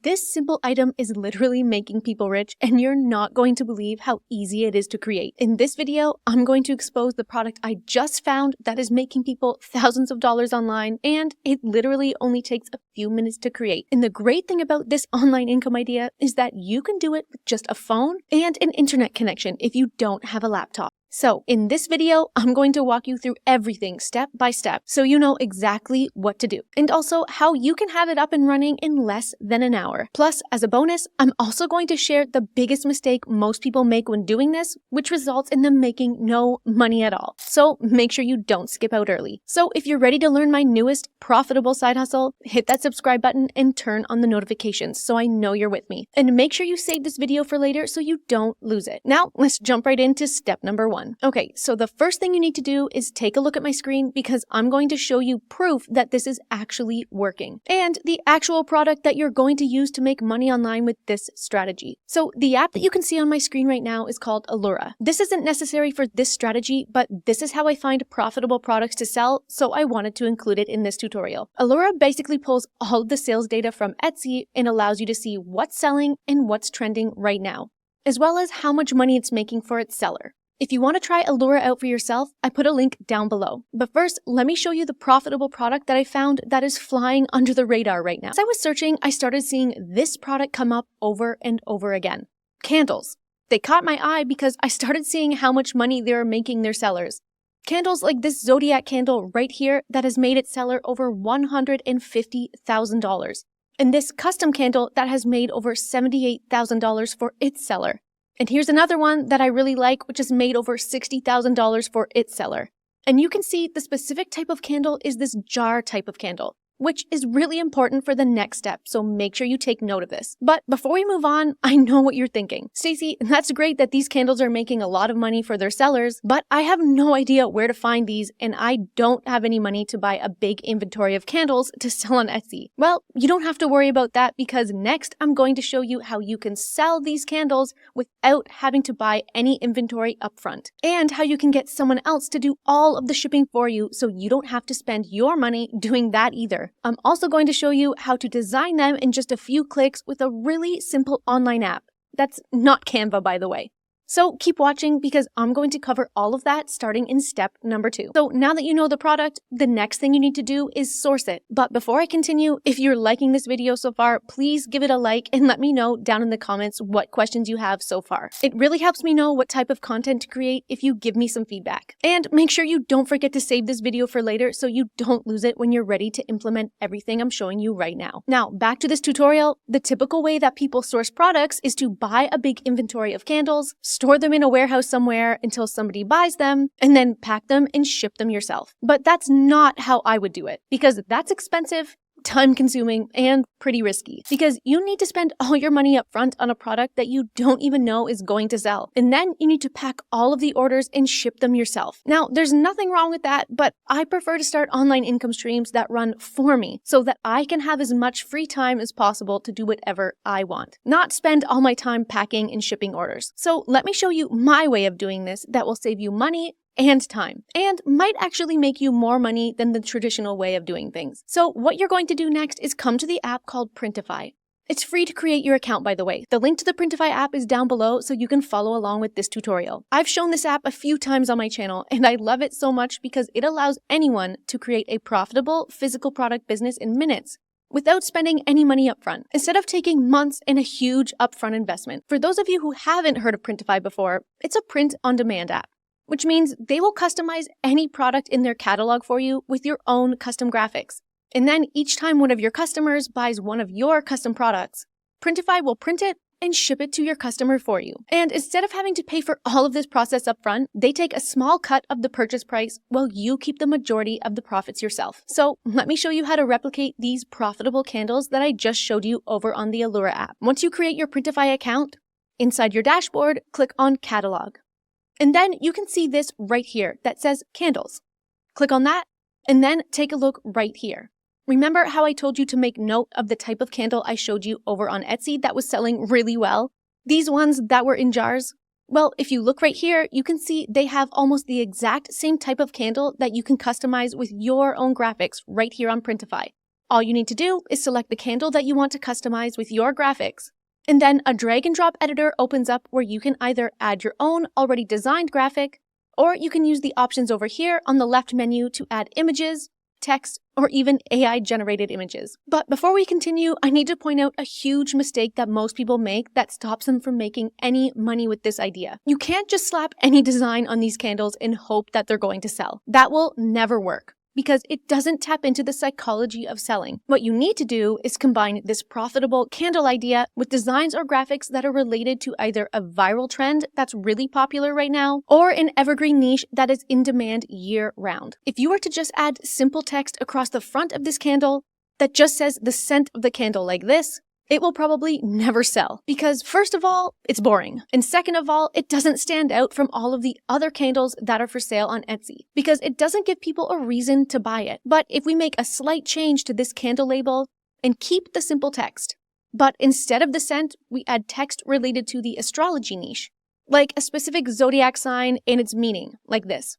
this simple item is literally making people rich, and you're not going to believe how easy it is to create. In this video, I'm going to expose the product I just found that is making people thousands of dollars online, and it literally only takes a few minutes to create. And the great thing about this online income idea is that you can do it with just a phone and an internet connection if you don't have a laptop. So in this video, I'm going to walk you through everything step by step so you know exactly what to do, and also how you can have it up and running in less than an hour. Plus, as a bonus, I'm also going to share the biggest mistake most people make when doing this, which results in them making no money at all. So make sure you don't skip out early. So if you're ready to learn my newest profitable side hustle, hit that subscribe button and turn on the notifications so I know you're with me. And make sure you save this video for later so you don't lose it. Now, let's jump right into step number 1. Okay, so the first thing you need to do is take a look at my screen because I'm going to show you proof that this is actually working and the actual product that you're going to use to make money online with this strategy. So the app that you can see on my screen right now is called 𝗬𝗓. This isn't necessary for this strategy, but this is how I find profitable products to sell, so I wanted to include it in this tutorial. 𝗬𝗓 basically pulls all of the sales data from Etsy and allows you to see what's selling and what's trending right now, as well as how much money it's making for its seller. If you want to try 𝗬𝗓 out for yourself, I put a link down below. But first, let me show you the profitable product that I found that is flying under the radar right now. As I was searching, I started seeing this product come up over and over again. Candles. They caught my eye because I started seeing how much money they're making their sellers. Candles like this Zodiac candle right here that has made its seller over $150,000. And this custom candle that has made over $78,000 for its seller. And here's another one that I really like, which has made over $60,000 for its seller. And you can see the specific type of candle is this jar type of candle, which is really important for the next step, so make sure you take note of this. But before we move on, I know what you're thinking. Stacy, that's great that these candles are making a lot of money for their sellers, but I have no idea where to find these, and I don't have any money to buy a big inventory of candles to sell on Etsy. Well, you don't have to worry about that because next I'm going to show you how you can sell these candles without having to buy any inventory upfront, and how you can get someone else to do all of the shipping for you so you don't have to spend your money doing that either. I'm also going to show you how to design them in just a few clicks with a really simple online app. That's not Canva, by the way. So keep watching because I'm going to cover all of that starting in step number 2. So now that you know the product, the next thing you need to do is source it. But before I continue, if you're liking this video so far, please give it a like and let me know down in the comments what questions you have so far. It really helps me know what type of content to create if you give me some feedback. And make sure you don't forget to save this video for later so you don't lose it when you're ready to implement everything I'm showing you right now. Now, back to this tutorial. The typical way that people source products is to buy a big inventory of candles, store them in a warehouse somewhere until somebody buys them, and then pack them and ship them yourself. But that's not how I would do it, because that's expensive, time-consuming, and pretty risky, because you need to spend all your money up front on a product that you don't even know is going to sell. And then you need to pack all of the orders and ship them yourself. Now, there's nothing wrong with that, but I prefer to start online income streams that run for me so that I can have as much free time as possible to do whatever I want, not spend all my time packing and shipping orders. So let me show you my way of doing this that will save you money and time, and might actually make you more money than the traditional way of doing things. So what you're going to do next is come to the app called printify. It's free to create your account, by the way. The link to the printify app is down below so you can follow along with this tutorial. I've shown this app a few times on my channel, and I love it so much because it allows anyone to create a profitable physical product business in minutes without spending any money upfront, instead of taking months and a huge upfront investment. For those of you who haven't heard of printify before, it's a print-on-demand app, which means they will customize any product in their catalog for you with your own custom graphics. And then each time one of your customers buys one of your custom products, printify will print it and ship it to your customer for you. And instead of having to pay for all of this process up front, they take a small cut of the purchase price while you keep the majority of the profits yourself. So let me show you how to replicate these profitable candles that I just showed you over on the 𝗬𝗓 app. Once you create your printify account, inside your dashboard, click on Catalog. And then you can see this right here that says Candles. Click on that, and then take a look right here. Remember how I told you to make note of the type of candle I showed you over on Etsy that was selling really well? These ones that were in jars? Well, if you look right here, you can see they have almost the exact same type of candle that you can customize with your own graphics right here on Printify. All you need to do is select the candle that you want to customize with your graphics. And then a drag and drop editor opens up where you can either add your own already designed graphic, or you can use the options over here on the left menu to add images, text, or even AI-generated images. But before we continue, I need to point out a huge mistake that most people make that stops them from making any money with this idea. You can't just slap any design on these candles and hope that they're going to sell. That will never work, because it doesn't tap into the psychology of selling. What you need to do is combine this profitable candle idea with designs or graphics that are related to either a viral trend that's really popular right now, or an evergreen niche that is in demand year-round. If you were to just add simple text across the front of this candle that just says the scent of the candle like this, it will probably never sell, because first of all, it's boring, and second of all, it doesn't stand out from all of the other candles that are for sale on Etsy, because it doesn't give people a reason to buy it. But if we make a slight change to this candle label and keep the simple text, but instead of the scent, we add text related to the astrology niche, like a specific zodiac sign and its meaning, like this,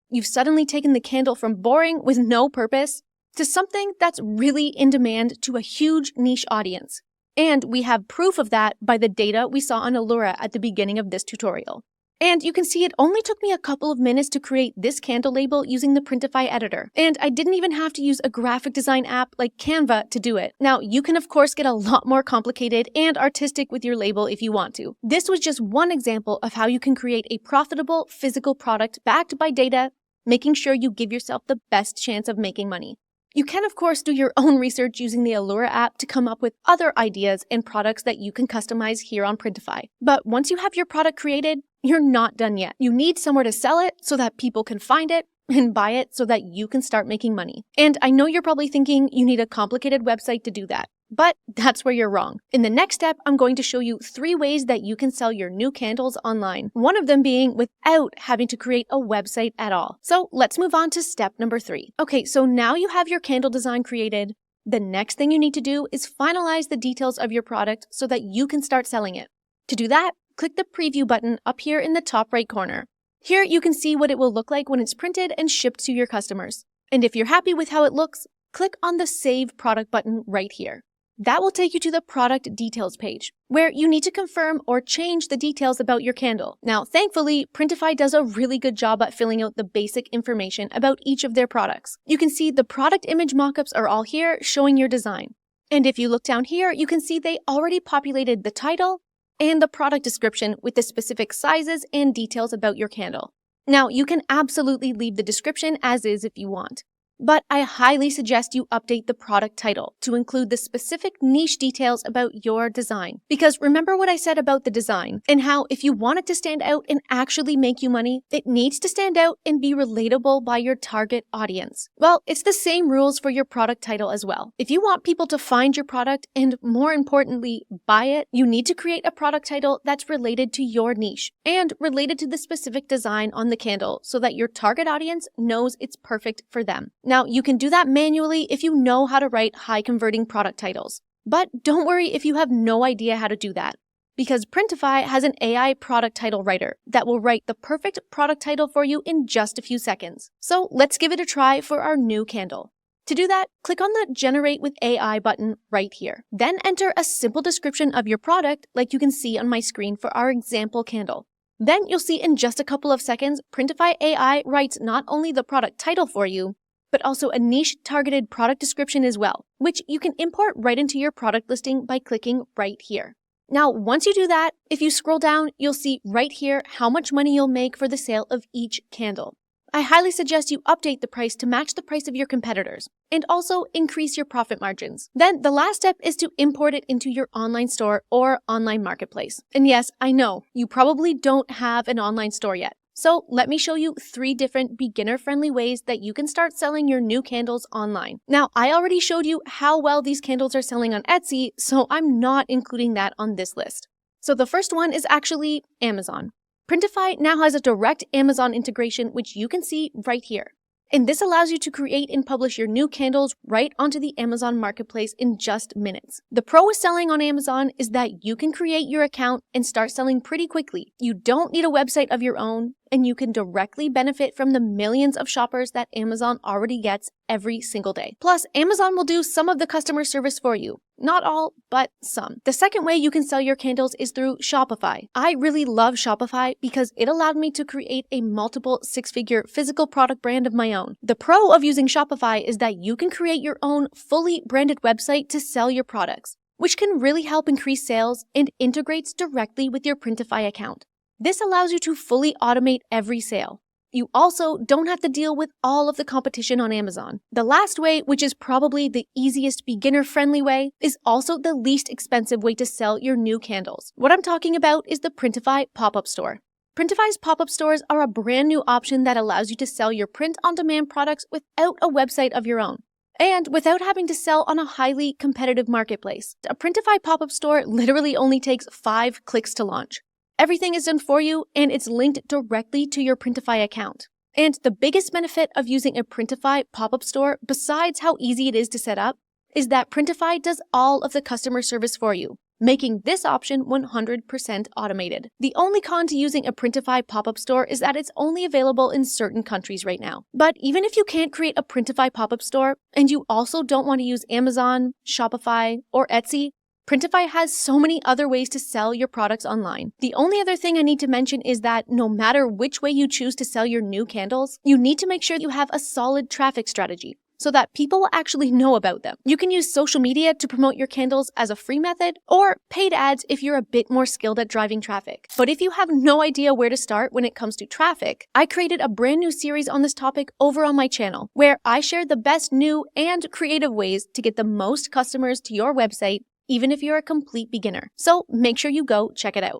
you've suddenly taken the candle from boring with no purpose to something that's really in demand to a huge niche audience. And we have proof of that by the data we saw on 𝗬𝗓 at the beginning of this tutorial. And you can see it only took me a couple of minutes to create this candle label using the Printify editor. And I didn't even have to use a graphic design app like Canva to do it. Now, you can of course get a lot more complicated and artistic with your label if you want to. This was just one example of how you can create a profitable physical product backed by data, making sure you give yourself the best chance of making money. You can, of course, do your own research using the 𝗬𝗓 app to come up with other ideas and products that you can customize here on Printify. But once you have your product created, you're not done yet. You need somewhere to sell it so that people can find it and buy it so that you can start making money. And I know you're probably thinking you need a complicated website to do that. But that's where you're wrong. In the next step, I'm going to show you 3 ways that you can sell your new candles online. One of them being without having to create a website at all. So let's move on to step number 3. Okay, so now you have your candle design created. The next thing you need to do is finalize the details of your product so that you can start selling it. To do that, click the preview button up here in the top right corner. Here you can see what it will look like when it's printed and shipped to your customers. And if you're happy with how it looks, click on the Save Product button right here. That will take you to the product details page, where you need to confirm or change the details about your candle. Now, thankfully, Printify does a really good job at filling out the basic information about each of their products. You can see the product image mockups are all here, showing your design. And if you look down here, you can see they already populated the title and the product description with the specific sizes and details about your candle. Now, you can absolutely leave the description as is if you want. But I highly suggest you update the product title to include the specific niche details about your design. Because remember what I said about the design and how if you want it to stand out and actually make you money, it needs to stand out and be relatable by your target audience. Well, it's the same rules for your product title as well. If you want people to find your product and more importantly, buy it, you need to create a product title that's related to your niche and related to the specific design on the candle so that your target audience knows it's perfect for them. Now, you can do that manually if you know how to write high-converting product titles. But don't worry if you have no idea how to do that, because Printify has an AI product title writer that will write the perfect product title for you in just a few seconds. So let's give it a try for our new candle. To do that, click on the Generate with AI button right here. Then enter a simple description of your product like you can see on my screen for our example candle. Then you'll see in just a couple of seconds, Printify AI writes not only the product title for you, but also a niche-targeted product description as well, which you can import right into your product listing by clicking right here. Now, once you do that, if you scroll down, you'll see right here how much money you'll make for the sale of each candle. I highly suggest you update the price to match the price of your competitors, and also increase your profit margins. Then the last step is to import it into your online store or online marketplace. And yes, I know, you probably don't have an online store yet. So let me show you 3 different beginner-friendly ways that you can start selling your new candles online. Now, I already showed you how well these candles are selling on Etsy, so I'm not including that on this list. So the first one is actually Amazon. Printify now has a direct Amazon integration, which you can see right here. And this allows you to create and publish your new candles right onto the Amazon Marketplace in just minutes. The pro with selling on Amazon is that you can create your account and start selling pretty quickly. You don't need a website of your own, and you can directly benefit from the millions of shoppers that Amazon already gets every single day. Plus, Amazon will do some of the customer service for you. Not all, but some. The second way you can sell your candles is through Shopify. I really love Shopify because it allowed me to create a multiple six-figure physical product brand of my own. The pro of using Shopify is that you can create your own fully branded website to sell your products, which can really help increase sales and integrates directly with your Printify account. This allows you to fully automate every sale. You also don't have to deal with all of the competition on Amazon. The last way, which is probably the easiest beginner-friendly way, is also the least expensive way to sell your new candles. What I'm talking about is the Printify pop-up store. Printify's pop-up stores are a brand new option that allows you to sell your print-on-demand products without a website of your own, and without having to sell on a highly competitive marketplace. A Printify pop-up store literally only takes 5 clicks to launch. Everything is done for you, and it's linked directly to your Printify account. And the biggest benefit of using a Printify pop-up store, besides how easy it is to set up, is that Printify does all of the customer service for you, making this option 100% automated. The only con to using a Printify pop-up store is that it's only available in certain countries right now. But even if you can't create a Printify pop-up store, and you also don't want to use Amazon, Shopify, or Etsy, Printify has so many other ways to sell your products online. The only other thing I need to mention is that no matter which way you choose to sell your new candles, you need to make sure you have a solid traffic strategy so that people will actually know about them. You can use social media to promote your candles as a free method, or paid ads if you're a bit more skilled at driving traffic. But if you have no idea where to start when it comes to traffic, I created a brand new series on this topic over on my channel, where I share the best new and creative ways to get the most customers to your website, even if you're a complete beginner. So make sure you go check it out.